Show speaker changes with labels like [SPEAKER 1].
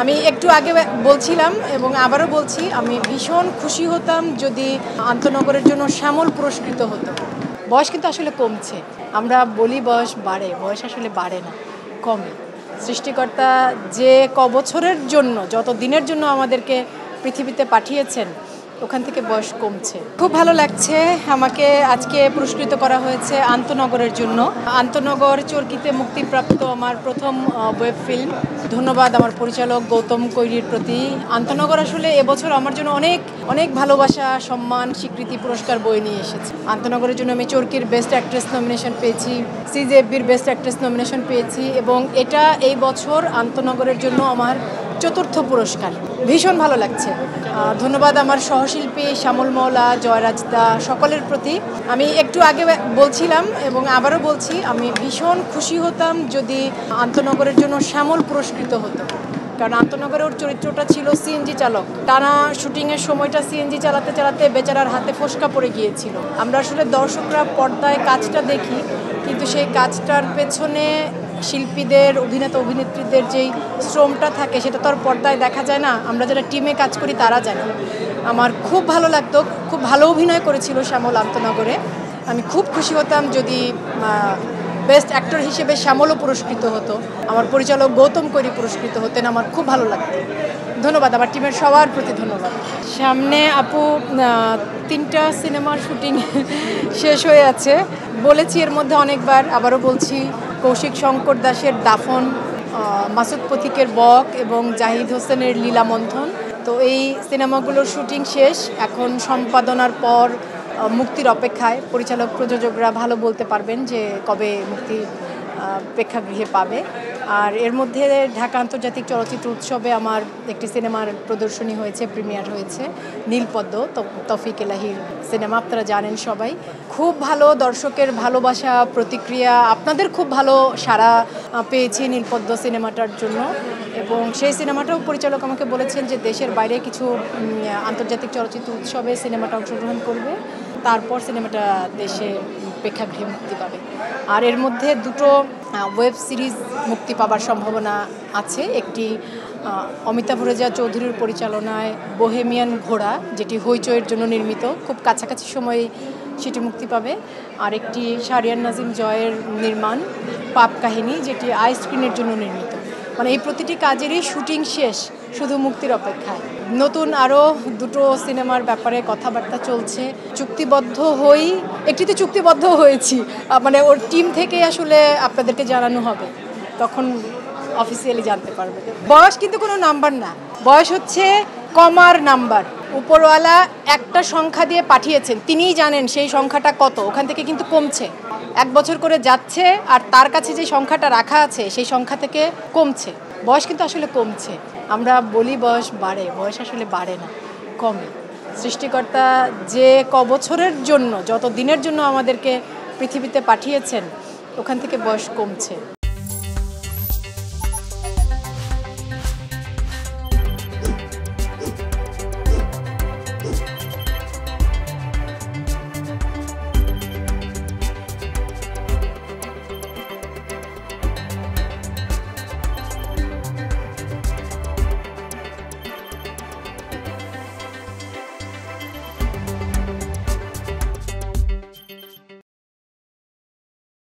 [SPEAKER 1] আমি একটু আগে বলছিলাম এবং আবারও বলছি, আমি ভীষণ খুশি হতাম যদি আন্তনগরের জন্য শ্যামল পুরস্কৃত হতো। বয়স কিন্তু আসলে কমছে। আমরা বলি বয়স বাড়ে, বয়স আসলে বাড়ে না, কমে। সৃষ্টিকর্তা যে বছরের জন্য, যত দিনের জন্য আমাদেরকে পৃথিবীতে পাঠিয়েছেন, ওখান থেকে বয়স কমছে। খুব ভালো লাগছে, আমাকে আজকে পুরস্কৃত করা হয়েছে আন্তনগরের জন্য। আন্তনগর চরকিতে মুক্তিপ্রাপ্ত আমার প্রথম ওয়েব ফিল্ম। ধন্যবাদ আমার পরিচালক গৌতম কৈরির প্রতি। আন্তনগর আসলে এবছর আমার জন্য অনেক অনেক ভালোবাসা, সম্মান, স্বীকৃতি, পুরস্কার বয়ে নিয়ে এসেছে। আন্তনগরের জন্য আমি চরকির বেস্ট অ্যাক্ট্রেস নমিনেশন পেয়েছি, সিজেএফবির বেস্ট অ্যাক্ট্রেস নমিনেশন পেয়েছি এবং এটা এই বছর আন্তনগরের জন্য আমার চতুর্থ পুরস্কার। ভীষণ ভালো লাগছে। ধন্যবাদ আমার সহশিল্পী শ্যামল মওলা, জয়রাজদা, সকলের প্রতি। আমি একটু আগে বলছিলাম এবং আবারও বলছি, আমি ভীষণ খুশি হতাম যদি আন্তনগরের জন্য শ্যামল পুরস্কৃত হতো। কারণ আন্তনগরের ওর চরিত্রটা ছিল সিএনজি চালক। টানা শুটিংয়ের সময়টা সিএনজি চালাতে চালাতে বেচারার হাতে ফোসকা পড়ে গিয়েছিল। আমরা আসলে দর্শকরা পর্দায় কাজটা দেখি, কিন্তু সেই কাজটার পেছনে শিল্পীদের, অভিনেতা অভিনেত্রীদের যেই শ্রমটা থাকে সেটা তো আর পর্দায় দেখা যায় না। আমরা যারা টিমে কাজ করি তারা জানি। আমার খুব ভালো লাগতো, খুব ভালো অভিনয় করেছিল শ্যামল আন্তনগরে। আমি খুব খুশি হতাম যদি বেস্ট অ্যাক্টর হিসেবে শ্যামলও পুরস্কৃত হতো, আমার পরিচালক গৌতম কৈরি পুরস্কৃত হতেন, আমার খুব ভালো লাগতো। ধন্যবাদ আমার টিমের সবার প্রতি, ধন্যবাদ। সামনে আপু 3টা সিনেমার শুটিং শেষ হয়ে আছে। বলেছি এর মধ্যে অনেকবার, আবারও বলছি, কৌশিক শঙ্কর দাসের দাফন, মাসুদ পথিকের বক এবং জাহিদ হোসেনের লীলামন্থন। তো এই সিনেমাগুলোর শুটিং শেষ, এখন সম্পাদনার পর মুক্তির অপেক্ষায়। পরিচালক প্রযোজকরা ভালো বলতে পারবেন যে কবে মুক্তি প্রেক্ষাগৃহে পাবে। আর এর মধ্যে ঢাকা আন্তর্জাতিক চলচ্চিত্র উৎসবে আমার একটি সিনেমার প্রদর্শনী হয়েছে, প্রিমিয়ার হয়েছে, নীলপদ্ম, তৌফিক এলাহির সিনেমা। আপনারা জানেন সবাই। খুব ভালো দর্শকের ভালোবাসা, প্রতিক্রিয়া, আপনাদের খুব ভালো সাড়া পেয়েছি নীলপদ্ম সিনেমাটার জন্য। এবং সেই সিনেমাটাও পরিচালক আমাকে বলেছেন যে দেশের বাইরে কিছু আন্তর্জাতিক চলচ্চিত্র উৎসবে সিনেমাটা অংশগ্রহণ করবে, তারপর সিনেমাটা দেশে প্রেক্ষাগৃহে মুক্তি পাবে। আর এর মধ্যে 2টো ওয়েব সিরিজ মুক্তি পাবার সম্ভাবনা আছে। একটি অমিতাভ রেজা চৌধুরীর পরিচালনায় বোহেমিয়ান ঘোড়া, যেটি হইচইয়ের জন্য নির্মিত, খুব কাছাকাছি সময়ে সেটি মুক্তি পাবে। আর একটি শাহরিয়ার নাজিম জয়ের নির্মাণ পাপ কাহিনী, যেটি আই স্ক্রিনের জন্য নির্মিত। মানে এই প্রতিটি কাজেরই শুটিং শেষ, শুধু মুক্তির অপেক্ষায়। নতুন আরও 2টো সিনেমার ব্যাপারে কথাবার্তা চলছে। চুক্তিবদ্ধ হই, একটিতে চুক্তিবদ্ধ হয়েছি, মানে ওর টিম থেকে আসলে আপনাদেরকে জানানো হবে, তখন অফিসিয়ালি জানতে পারবে। বয়স কিন্তু কোনো নাম্বার না, বয়স হচ্ছে কমার নাম্বার। উপরওয়ালা একটা সংখ্যা দিয়ে পাঠিয়েছেন, তিনিই জানেন সেই সংখ্যাটা কত, ওখান থেকে কিন্তু কমছে। 1 বছর করে যাচ্ছে আর তার কাছে যে সংখ্যাটা রাখা আছে সেই সংখ্যা থেকে কমছে। বয়স কিন্তু আসলে কমছে। আমরা বলি বয়স বাড়ে, বয়স আসলে বাড়ে না, কমে। সৃষ্টিকর্তা যে বছরের জন্য, যত দিনের জন্য আমাদেরকে পৃথিবীতে পাঠিয়েছেন, ওখান থেকে বয়স কমছে।